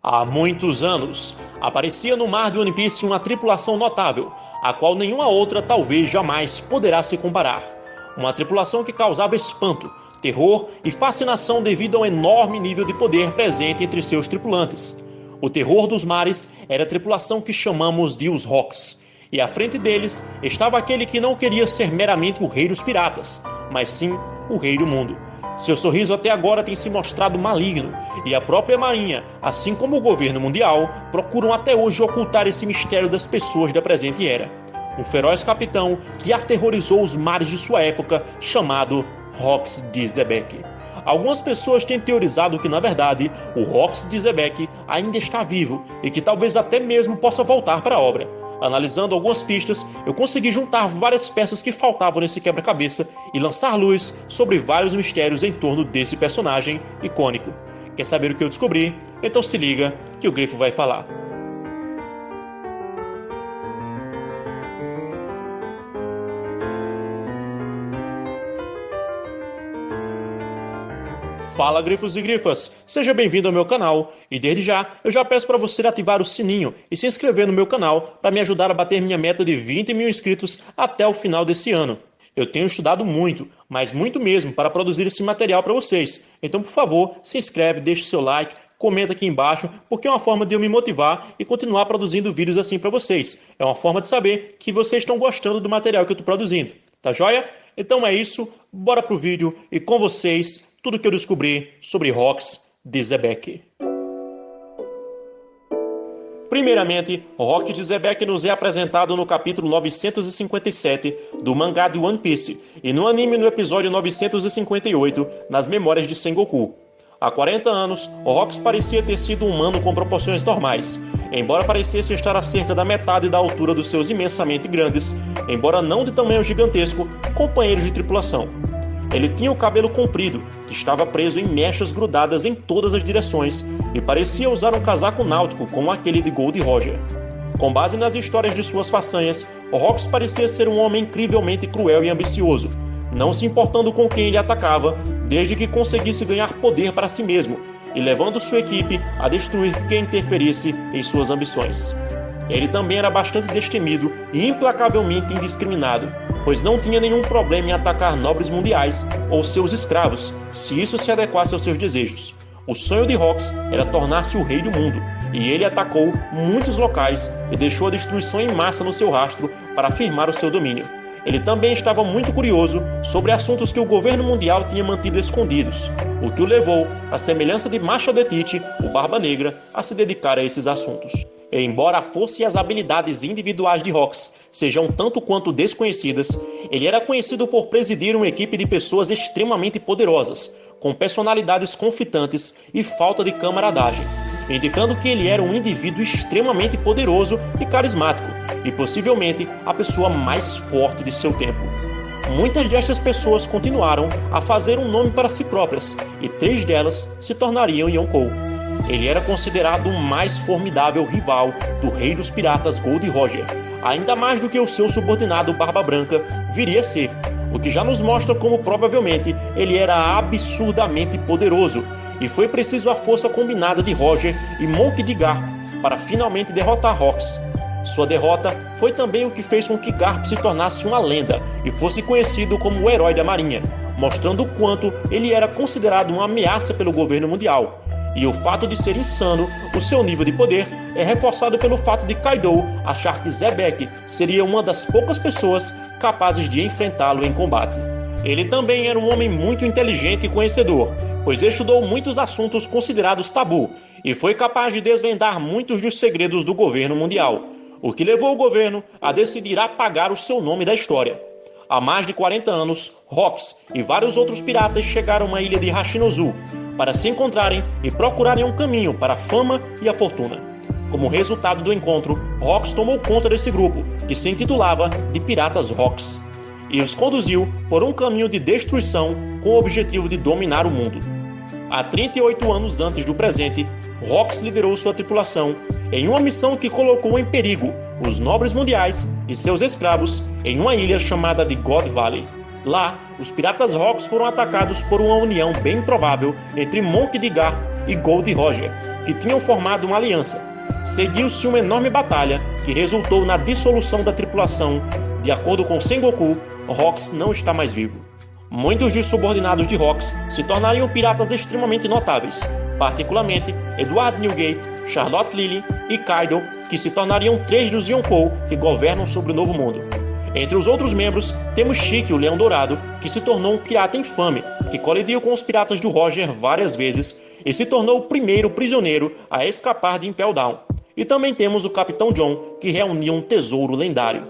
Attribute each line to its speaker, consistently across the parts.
Speaker 1: Há muitos anos, aparecia no mar de One Piece uma tripulação notável, a qual nenhuma outra talvez jamais poderá se comparar. Uma tripulação que causava espanto, terror e fascinação devido ao enorme nível de poder presente entre seus tripulantes. O terror dos mares era a tripulação que chamamos de os Rocks, e à frente deles estava aquele que não queria ser meramente o rei dos piratas, mas sim o rei do mundo. Seu sorriso até agora tem se mostrado maligno, e a própria marinha, assim como o governo mundial, procuram até hoje ocultar esse mistério das pessoas da presente era. Um feroz capitão que aterrorizou os mares de sua época, chamado Rox de Xebec. Algumas pessoas têm teorizado que, na verdade, o Rox de Xebec ainda está vivo e que talvez até mesmo possa voltar para a obra. Analisando algumas pistas, eu consegui juntar várias peças que faltavam nesse quebra-cabeça e lançar luz sobre vários mistérios em torno desse personagem icônico. Quer saber o que eu descobri? Então se liga que o Grifo vai falar. Fala, grifos e grifas! Seja bem-vindo ao meu canal e desde já eu já peço para você ativar o sininho e se inscrever no meu canal para me ajudar a bater minha meta de 20 mil inscritos até o final desse ano. Eu tenho estudado muito, mas muito mesmo, para produzir esse material para vocês. Então, por favor, se inscreve, deixe seu like, comenta aqui embaixo, porque é uma forma de eu me motivar e continuar produzindo vídeos assim para vocês. É uma forma de saber que vocês estão gostando do material que eu estou produzindo. Tá joia? Então é isso, bora pro vídeo e com vocês tudo que eu descobri sobre Rox de Xebec. Primeiramente, Rox de Xebec nos é apresentado no capítulo 957 do mangá de One Piece e no anime no episódio 958, nas Memórias de Sengoku. Há 40 anos, Rox parecia ter sido um humano com proporções normais, embora parecesse estar a cerca da metade da altura dos seus imensamente grandes, embora não de tamanho gigantesco, companheiros de tripulação. Ele tinha o cabelo comprido, que estava preso em mechas grudadas em todas as direções, e parecia usar um casaco náutico como aquele de Gold Roger. Com base nas histórias de suas façanhas, Rox parecia ser um homem incrivelmente cruel e ambicioso, não se importando com quem ele atacava, desde que conseguisse ganhar poder para si mesmo, e levando sua equipe a destruir quem interferisse em suas ambições. Ele também era bastante destemido e implacavelmente indiscriminado, pois não tinha nenhum problema em atacar nobres mundiais ou seus escravos, se isso se adequasse aos seus desejos. O sonho de Rox era tornar-se o rei do mundo, e ele atacou muitos locais e deixou a destruição em massa no seu rastro para afirmar o seu domínio. Ele também estava muito curioso sobre assuntos que o governo mundial tinha mantido escondidos, o que o levou, à semelhança de Machel de Tit, o Barba Negra, a se dedicar a esses assuntos. E embora a força e as habilidades individuais de Rox sejam tanto quanto desconhecidas, ele era conhecido por presidir uma equipe de pessoas extremamente poderosas, com personalidades conflitantes e falta de camaradagem, indicando que ele era um indivíduo extremamente poderoso e carismático, e possivelmente a pessoa mais forte de seu tempo. Muitas destas pessoas continuaram a fazer um nome para si próprias, e 3 delas se tornariam Yonkou. Ele era considerado o mais formidável rival do rei dos piratas Gold Roger, ainda mais do que o seu subordinado Barba Branca viria a ser, o que já nos mostra como provavelmente ele era absurdamente poderoso, e foi preciso a força combinada de Roger e Monkey D. Garp para finalmente derrotar Rox. Sua derrota foi também o que fez com que Garp se tornasse uma lenda e fosse conhecido como o herói da marinha, mostrando o quanto ele era considerado uma ameaça pelo governo mundial. E o fato de ser insano, o seu nível de poder é reforçado pelo fato de Kaido achar que Xebec seria uma das poucas pessoas capazes de enfrentá-lo em combate. Ele também era um homem muito inteligente e conhecedor, pois estudou muitos assuntos considerados tabu e foi capaz de desvendar muitos dos segredos do governo mundial, o que levou o governo a decidir apagar o seu nome da história. Há mais de 40 anos, Rox e vários outros piratas chegaram à ilha de Hashinozu para se encontrarem e procurarem um caminho para a fama e a fortuna. Como resultado do encontro, Rox tomou conta desse grupo, que se intitulava de Piratas Rox, e os conduziu por um caminho de destruição com o objetivo de dominar o mundo. Há 38 anos antes do presente, Rox liderou sua tripulação em uma missão que colocou em perigo os nobres mundiais e seus escravos em uma ilha chamada de God Valley. Lá, os piratas Rox foram atacados por uma união bem provável entre Monkey D. Garp e Gold Roger, que tinham formado uma aliança. Seguiu-se uma enorme batalha que resultou na dissolução da tripulação. De acordo com Sengoku, Rox não está mais vivo. Muitos dos subordinados de Rox se tornariam piratas extremamente notáveis, particularmente Edward Newgate, Charlotte Lily e Kaido, que se tornariam 3 dos Yonkou que governam sobre o Novo Mundo. Entre os outros membros, temos Shiki, o Leão Dourado, que se tornou um pirata infame, que colidiu com os piratas do Roger várias vezes e se tornou o primeiro prisioneiro a escapar de Impel Down. E também temos o Capitão John, que reuniu um tesouro lendário.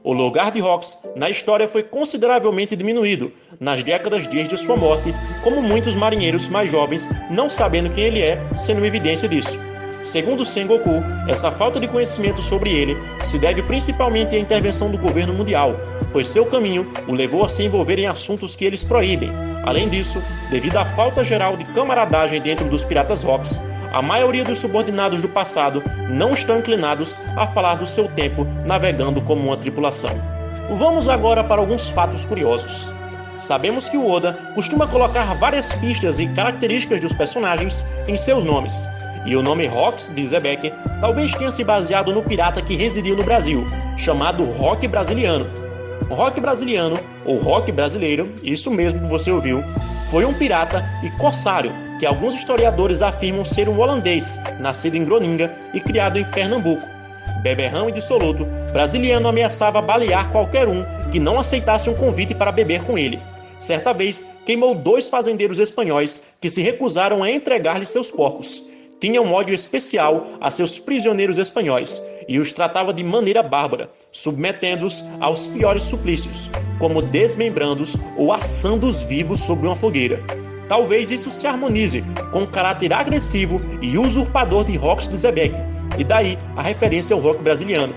Speaker 1: O lugar de Rox na história foi consideravelmente diminuído nas décadas desde sua morte, como muitos marinheiros mais jovens, não sabendo quem ele é, sendo evidência disso. Segundo Sengoku, essa falta de conhecimento sobre ele se deve principalmente à intervenção do governo mundial, pois seu caminho o levou a se envolver em assuntos que eles proíbem. Além disso, devido à falta geral de camaradagem dentro dos piratas Rox, a maioria dos subordinados do passado não estão inclinados a falar do seu tempo navegando como uma tripulação. Vamos agora para alguns fatos curiosos. Sabemos que o Oda costuma colocar várias pistas e características dos personagens em seus nomes, e o nome Rox de Zebek talvez tenha se baseado no pirata que residiu no Brasil, chamado Roque Brasiliano. O Roque Brasiliano, ou Roque Brasileiro, isso mesmo que você ouviu, foi um pirata e corsário que alguns historiadores afirmam ser um holandês, nascido em Groninga e criado em Pernambuco. Beberrão e dissoluto, Brasiliano ameaçava balear qualquer um que não aceitasse um convite para beber com ele. Certa vez, queimou 2 fazendeiros espanhóis que se recusaram a entregar-lhe seus porcos. Tinha um ódio especial a seus prisioneiros espanhóis e os tratava de maneira bárbara, submetendo-os aos piores suplícios, como desmembrando-os ou assando-os vivos sobre uma fogueira. Talvez isso se harmonize com o caráter agressivo e usurpador de Rox do Zebek, e daí a referência ao rock brasiliano.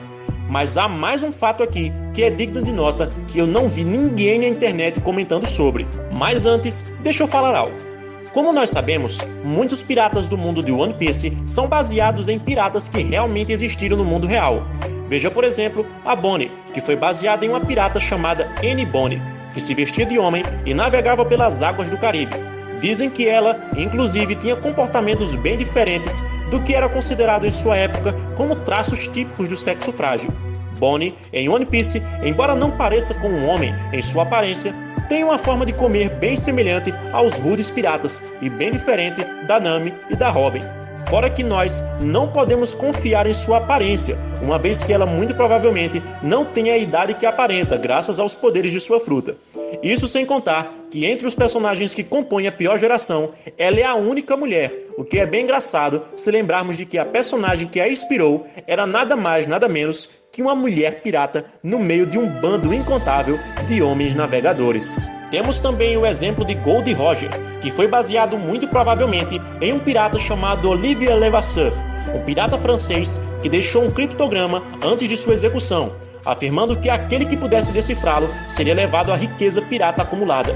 Speaker 1: Mas há mais um fato aqui que é digno de nota que eu não vi ninguém na internet comentando sobre. Mas antes, deixa eu falar algo. Como nós sabemos, muitos piratas do mundo de One Piece são baseados em piratas que realmente existiram no mundo real. Veja, por exemplo, a Bonnie, que foi baseada em uma pirata chamada Annie Bonny, que se vestia de homem e navegava pelas águas do Caribe. Dizem que ela, inclusive, tinha comportamentos bem diferentes do que era considerado em sua época como traços típicos do sexo frágil. Bonnie, em One Piece, embora não pareça com um homem em sua aparência, tem uma forma de comer bem semelhante aos rudes piratas e bem diferente da Nami e da Robin. Fora que nós não podemos confiar em sua aparência, uma vez que ela muito provavelmente não tem a idade que aparenta, graças aos poderes de sua fruta. Isso sem contar que entre os personagens que compõem a pior geração, ela é a única mulher, o que é bem engraçado se lembrarmos de que a personagem que a inspirou era nada mais, nada menos que uma mulher pirata no meio de um bando incontável de homens navegadores. Temos também o exemplo de Gold Roger, que foi baseado muito provavelmente em um pirata chamado Olivier Levasseur, um pirata francês que deixou um criptograma antes de sua execução, afirmando que aquele que pudesse decifrá-lo seria levado à riqueza pirata acumulada.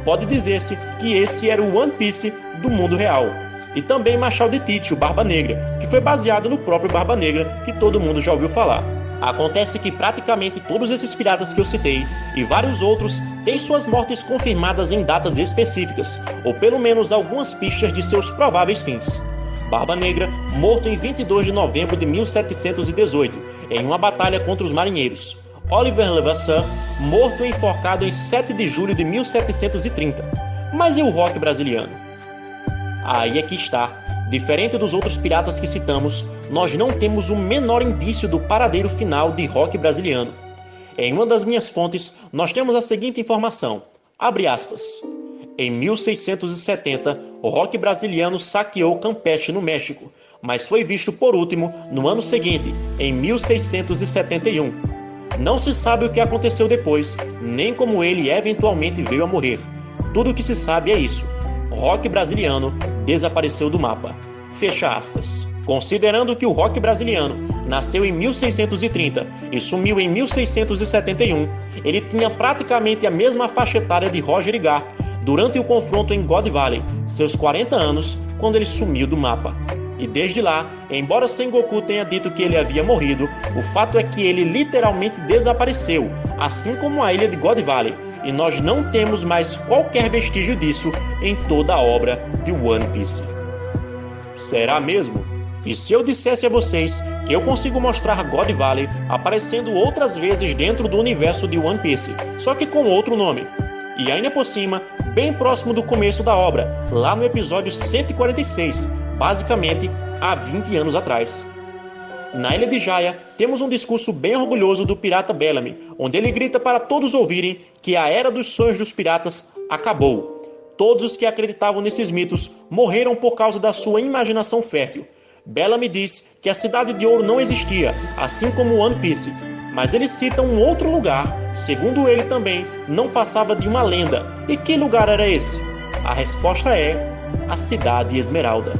Speaker 1: Pode dizer-se que esse era o One Piece do mundo real. E também Machel de Tite, o Barba Negra, que foi baseado no próprio Barba Negra, que todo mundo já ouviu falar. Acontece que praticamente todos esses piratas que eu citei, e vários outros, têm suas mortes confirmadas em datas específicas, ou pelo menos algumas pistas de seus prováveis fins. Barba Negra, morto em 22 de novembro de 1718, em uma batalha contra os marinheiros. Olivier Levasseur, morto e enforcado em 7 de julho de 1730. Mas e o rock brasiliano? Aí é que está. Diferente dos outros piratas que citamos, nós não temos o menor indício do paradeiro final de rock brasiliano. Em uma das minhas fontes, nós temos a seguinte informação, abre aspas. Em 1670, o rock brasiliano saqueou Campeche, no México, mas foi visto por último no ano seguinte, em 1671. Não se sabe o que aconteceu depois, nem como ele eventualmente veio a morrer. Tudo o que se sabe é isso. Rock brasiliano desapareceu do mapa. Fecha aspas. Considerando que o rock brasiliano nasceu em 1630 e sumiu em 1671, ele tinha praticamente a mesma faixa etária de Roger e Gar durante o confronto em God Valley, seus 40 anos, quando ele sumiu do mapa. E desde lá, embora Sengoku tenha dito que ele havia morrido, o fato é que ele literalmente desapareceu, assim como a ilha de God Valley, e nós não temos mais qualquer vestígio disso em toda a obra de One Piece. Será mesmo? E se eu dissesse a vocês que eu consigo mostrar God Valley aparecendo outras vezes dentro do universo de One Piece, só que com outro nome? E ainda por cima, bem próximo do começo da obra, lá no episódio 146, basicamente há 20 anos atrás. Na Ilha de Jaya, temos um discurso bem orgulhoso do pirata Bellamy, onde ele grita para todos ouvirem que a Era dos Sonhos dos Piratas acabou. Todos os que acreditavam nesses mitos morreram por causa da sua imaginação fértil. Bellamy diz que a Cidade de Ouro não existia, assim como One Piece, mas ele cita um outro lugar, segundo ele também, não passava de uma lenda. E que lugar era esse? A resposta é a Cidade Esmeralda.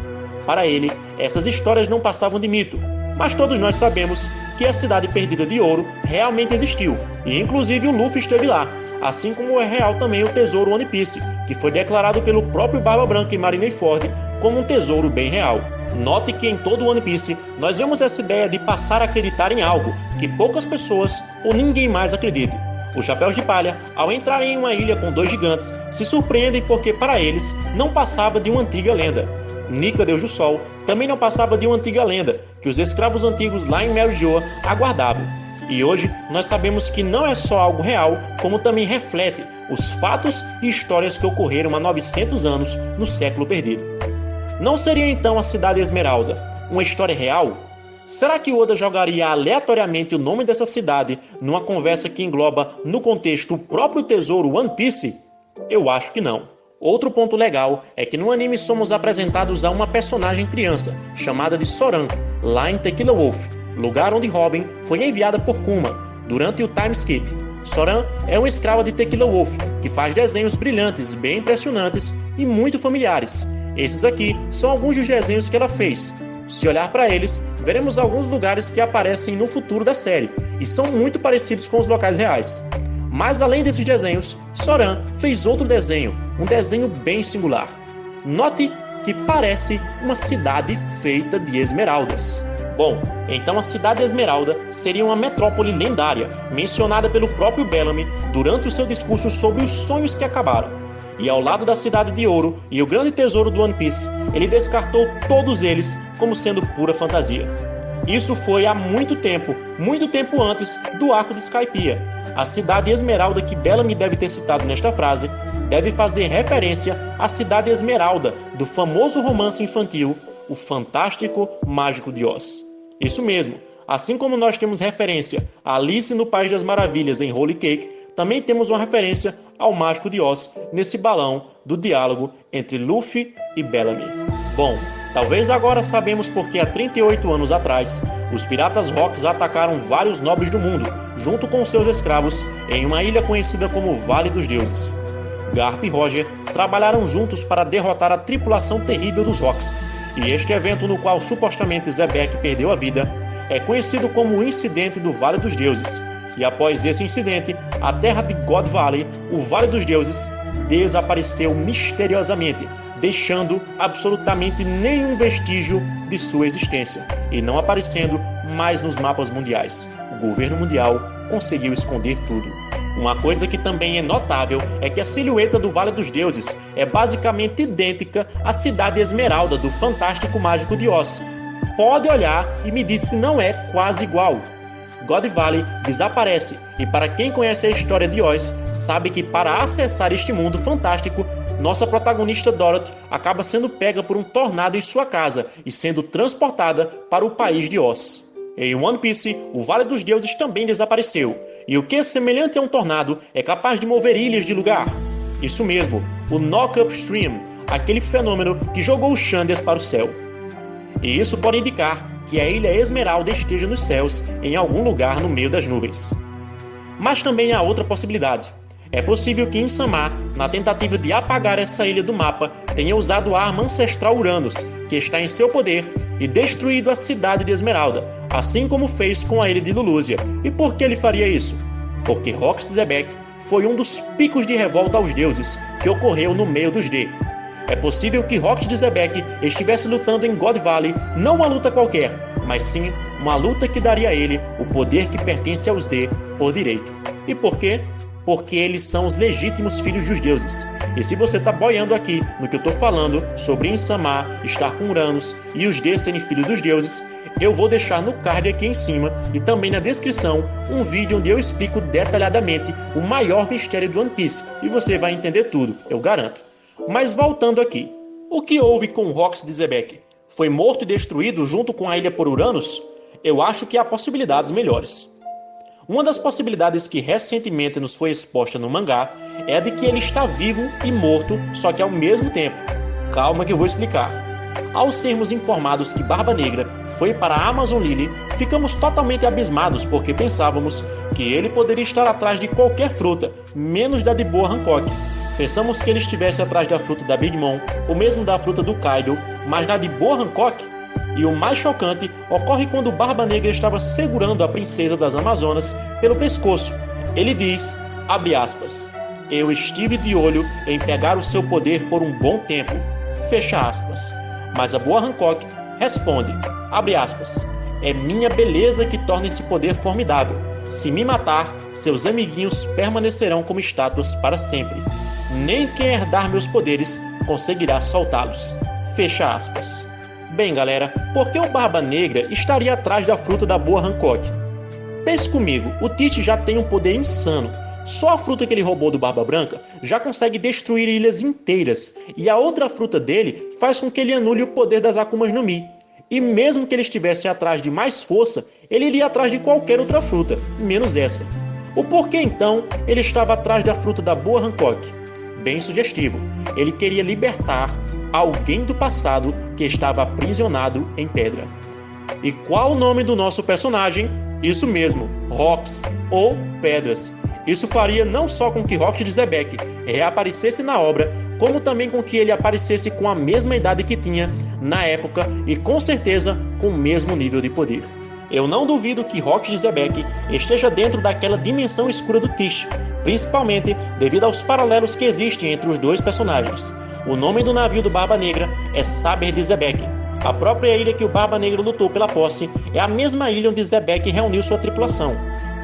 Speaker 1: Para ele, essas histórias não passavam de mito, mas todos nós sabemos que a Cidade Perdida de Ouro realmente existiu, e inclusive o Luffy esteve lá, assim como é real também o Tesouro One Piece, que foi declarado pelo próprio Barba Branca e Marineford como um tesouro bem real. Note que em todo One Piece nós vemos essa ideia de passar a acreditar em algo que poucas pessoas ou ninguém mais acredite. Os Chapéus de Palha, ao entrarem em uma ilha com dois gigantes, se surpreendem porque para eles não passava de uma antiga lenda. Nika, Deus do Sol, também não passava de uma antiga lenda que os escravos antigos lá em Mary Joa aguardavam. E hoje nós sabemos que não é só algo real, como também reflete os fatos e histórias que ocorreram há 900 anos no século perdido. Não seria então a Cidade Esmeralda uma história real? Será que Oda jogaria aleatoriamente o nome dessa cidade numa conversa que engloba no contexto o próprio tesouro One Piece? Eu acho que não. Outro ponto legal é que no anime somos apresentados a uma personagem criança, chamada de Soran, lá em Tequila Wolf, lugar onde Robin foi enviada por Kuma, durante o time skip. Soran é uma escrava de Tequila Wolf, que faz desenhos brilhantes, bem impressionantes e muito familiares. Esses aqui são alguns dos desenhos que ela fez. Se olhar para eles, veremos alguns lugares que aparecem no futuro da série, e são muito parecidos com os locais reais. Mas além desses desenhos, Soran fez outro desenho, um desenho bem singular. Note que parece uma cidade feita de esmeraldas. Bom, então a Cidade Esmeralda seria uma metrópole lendária, mencionada pelo próprio Bellamy durante o seu discurso sobre os sonhos que acabaram. E ao lado da Cidade de Ouro e o grande tesouro do One Piece, ele descartou todos eles como sendo pura fantasia. Isso foi há muito tempo antes do arco de Skypiea. A Cidade Esmeralda que Bellamy deve ter citado nesta frase deve fazer referência à Cidade Esmeralda do famoso romance infantil O Fantástico Mágico de Oz. Isso mesmo, assim como nós temos referência a Alice no País das Maravilhas em Holy Cake, também temos uma referência ao Mágico de Oz nesse balão do diálogo entre Luffy e Bellamy. Bom, talvez agora sabemos porque há 38 anos atrás, os piratas Rocks atacaram vários nobres do mundo, junto com seus escravos, em uma ilha conhecida como Vale dos Deuses. Garp e Roger trabalharam juntos para derrotar a tripulação terrível dos Rocks, e este evento no qual supostamente Zebek perdeu a vida é conhecido como o Incidente do Vale dos Deuses. E após esse incidente, a terra de God Valley, o Vale dos Deuses, desapareceu misteriosamente, deixando absolutamente nenhum vestígio de sua existência e não aparecendo mais nos mapas mundiais. O governo mundial conseguiu esconder tudo. Uma coisa que também é notável é que a silhueta do Vale dos Deuses é basicamente idêntica à Cidade Esmeralda do Fantástico Mágico de Oz. Pode olhar e me diz se não é quase igual. God Valley desaparece, e para quem conhece a história de Oz, sabe que para acessar este mundo fantástico, nossa protagonista Dorothy acaba sendo pega por um tornado em sua casa e sendo transportada para o país de Oz. Em One Piece, o Vale dos Deuses também desapareceu, e o que é semelhante a um tornado é capaz de mover ilhas de lugar. Isso mesmo, o Knock-Up Stream, aquele fenômeno que jogou os Xandias para o céu. E isso pode indicar que a Ilha Esmeralda esteja nos céus, em algum lugar no meio das nuvens. Mas também há outra possibilidade. É possível que Insama, na tentativa de apagar essa ilha do mapa, tenha usado a arma ancestral Uranus, que está em seu poder, e destruído a cidade de Esmeralda, assim como fez com a ilha de Lulúzia. E por que ele faria isso? Porque Rox de Zebek foi um dos picos de revolta aos deuses, que ocorreu no meio dos D. É possível que Rox de Zebek estivesse lutando em God Valley, não uma luta qualquer, mas sim uma luta que daria a ele o poder que pertence aos D por direito. E por quê? porque eles são os legítimos filhos dos deuses. E se você está boiando aqui no que eu estou falando sobre Insama estar com Uranus e os D serem filhos dos deuses, eu vou deixar no card aqui em cima e também na descrição um vídeo onde eu explico detalhadamente o maior mistério do One Piece e você vai entender tudo, eu garanto. Mas voltando aqui, o que houve com o Rox de Zebek? Foi morto e destruído junto com a ilha por Uranus? Eu acho que há possibilidades melhores. Uma das possibilidades que recentemente nos foi exposta no mangá é a de que ele está vivo e morto, só que ao mesmo tempo. Calma que eu vou explicar. Ao sermos informados que Barba Negra foi para a Amazon Lily, ficamos totalmente abismados porque pensávamos que ele poderia estar atrás de qualquer fruta, menos da de Boa Hancock. Pensamos que ele estivesse atrás da fruta da Big Mom, ou mesmo da fruta do Kaido, mas na de Boa Hancock. E o mais chocante ocorre quando Barba Negra estava segurando a princesa das Amazonas pelo pescoço. Ele diz, abre aspas, eu estive de olho em pegar o seu poder por um bom tempo, fecha aspas. Mas a Boa Hancock responde, abre aspas, é minha beleza que torna esse poder formidável. Se me matar, seus amiguinhos permanecerão como estátuas para sempre. Nem quem herdar meus poderes conseguirá soltá-los. Fecha aspas. Bem, galera, por que o Barba Negra estaria atrás da fruta da Boa Hancock? Pense comigo, o Tite já tem um poder insano. Só a fruta que ele roubou do Barba Branca já consegue destruir ilhas inteiras, e a outra fruta dele faz com que ele anule o poder das Akumas no Mi. E mesmo que ele estivesse atrás de mais força, ele iria atrás de qualquer outra fruta, menos essa. O porquê então ele estava atrás da fruta da Boa Hancock? Bem sugestivo, ele queria libertar alguém do passado que estava aprisionado em pedra. E qual o nome do nosso personagem? Isso mesmo, Rox, ou Pedras. Isso faria não só com que Rox de Zebek reaparecesse na obra, como também com que ele aparecesse com a mesma idade que tinha na época e com certeza com o mesmo nível de poder. Eu não duvido que Rox de Zebek esteja dentro daquela dimensão escura do Tish, principalmente devido aos paralelos que existem entre os dois personagens. O nome do navio do Barba Negra é Saber de Zebek. A própria ilha que o Barba Negra lutou pela posse é a mesma ilha onde Zebek reuniu sua tripulação.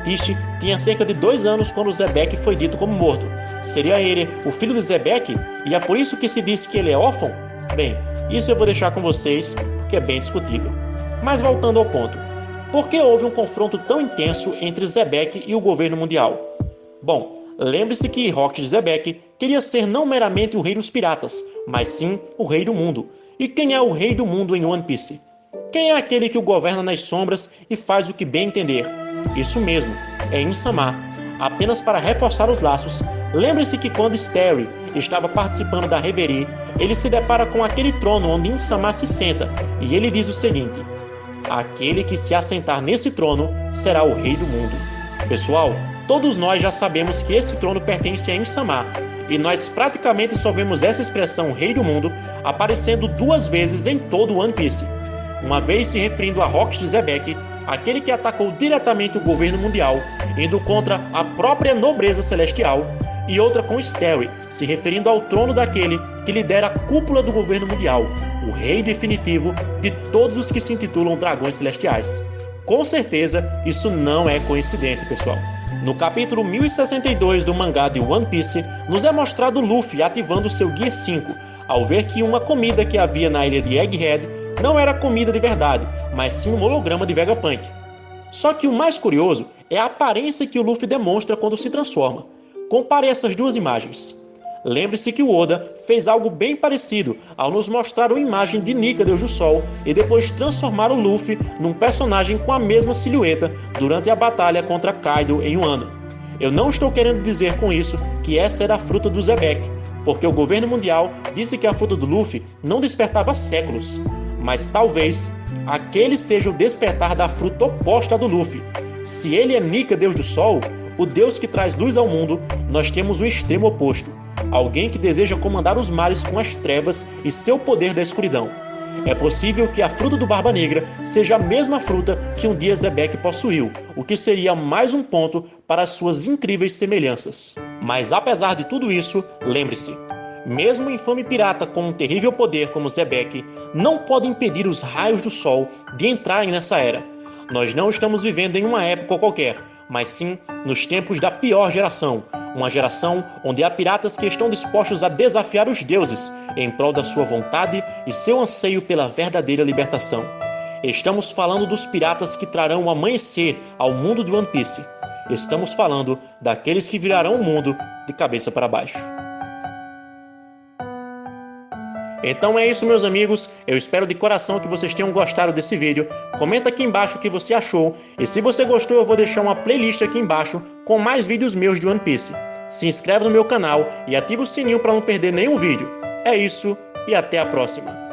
Speaker 1: Tish tinha cerca de 2 anos quando Zebek foi dito como morto. Seria ele o filho de Zebek? E é por isso que se diz que ele é órfão? Bem, isso eu vou deixar com vocês porque é bem discutível. Mas voltando ao ponto. Por que houve um confronto tão intenso entre Zebek e o governo mundial? Bom, lembre-se que Rox de Zebek queria ser não meramente o rei dos piratas, mas sim o rei do mundo. E quem é o rei do mundo em One Piece? Quem é aquele que o governa nas sombras e faz o que bem entender? Isso mesmo, é Insama. Apenas para reforçar os laços, lembre-se que quando Starry estava participando da Reverie, ele se depara com aquele trono onde Insama se senta, e ele diz o seguinte, aquele que se assentar nesse trono será o rei do mundo. Pessoal, todos nós já sabemos que esse trono pertence a Insama, e nós praticamente só vemos essa expressão rei do mundo aparecendo 2 vezes em todo o One Piece. Uma vez se referindo a Rox de Zebek, aquele que atacou diretamente o governo mundial, indo contra a própria nobreza celestial, e outra com Starry, se referindo ao trono daquele que lidera a cúpula do governo mundial, o rei definitivo de todos os que se intitulam dragões celestiais. Com certeza, isso não é coincidência, pessoal. No capítulo 1062 do mangá de One Piece, nos é mostrado Luffy ativando seu Gear 5, ao ver que uma comida que havia na ilha de Egghead não era comida de verdade, mas sim um holograma de Vegapunk. Só que o mais curioso é a aparência que o Luffy demonstra quando se transforma. Compare essas 2 imagens. Lembre-se que o Oda fez algo bem parecido ao nos mostrar uma imagem de Nika, Deus do Sol, e depois transformar o Luffy num personagem com a mesma silhueta durante a batalha contra Kaido em Wano. Eu não estou querendo dizer com isso que essa era a fruta do Zebek, porque o governo mundial disse que a fruta do Luffy não despertava há séculos. Mas talvez aquele seja o despertar da fruta oposta do Luffy. Se ele é Nika, Deus do Sol, o Deus que traz luz ao mundo, nós temos o extremo oposto. Alguém que deseja comandar os mares com as trevas e seu poder da escuridão. É possível que a fruta do Barba Negra seja a mesma fruta que um dia Zebek possuiu, o que seria mais um ponto para as suas incríveis semelhanças. Mas apesar de tudo isso, lembre-se, mesmo um infame pirata com um terrível poder como Zebek, não pode impedir os raios do sol de entrarem nessa era. Nós não estamos vivendo em uma época qualquer, mas sim nos tempos da pior geração, Uma geração onde há piratas que estão dispostos a desafiar os deuses em prol da sua vontade e seu anseio pela verdadeira libertação. Estamos falando dos piratas que trarão o amanhecer ao mundo de One Piece. Estamos falando daqueles que virarão o mundo de cabeça para baixo. Então é isso, meus amigos, eu espero de coração que vocês tenham gostado desse vídeo. Comenta aqui embaixo o que você achou, e se você gostou eu vou deixar uma playlist aqui embaixo com mais vídeos meus de One Piece. Se inscreve no meu canal e ativa o sininho para não perder nenhum vídeo. É isso e até a próxima.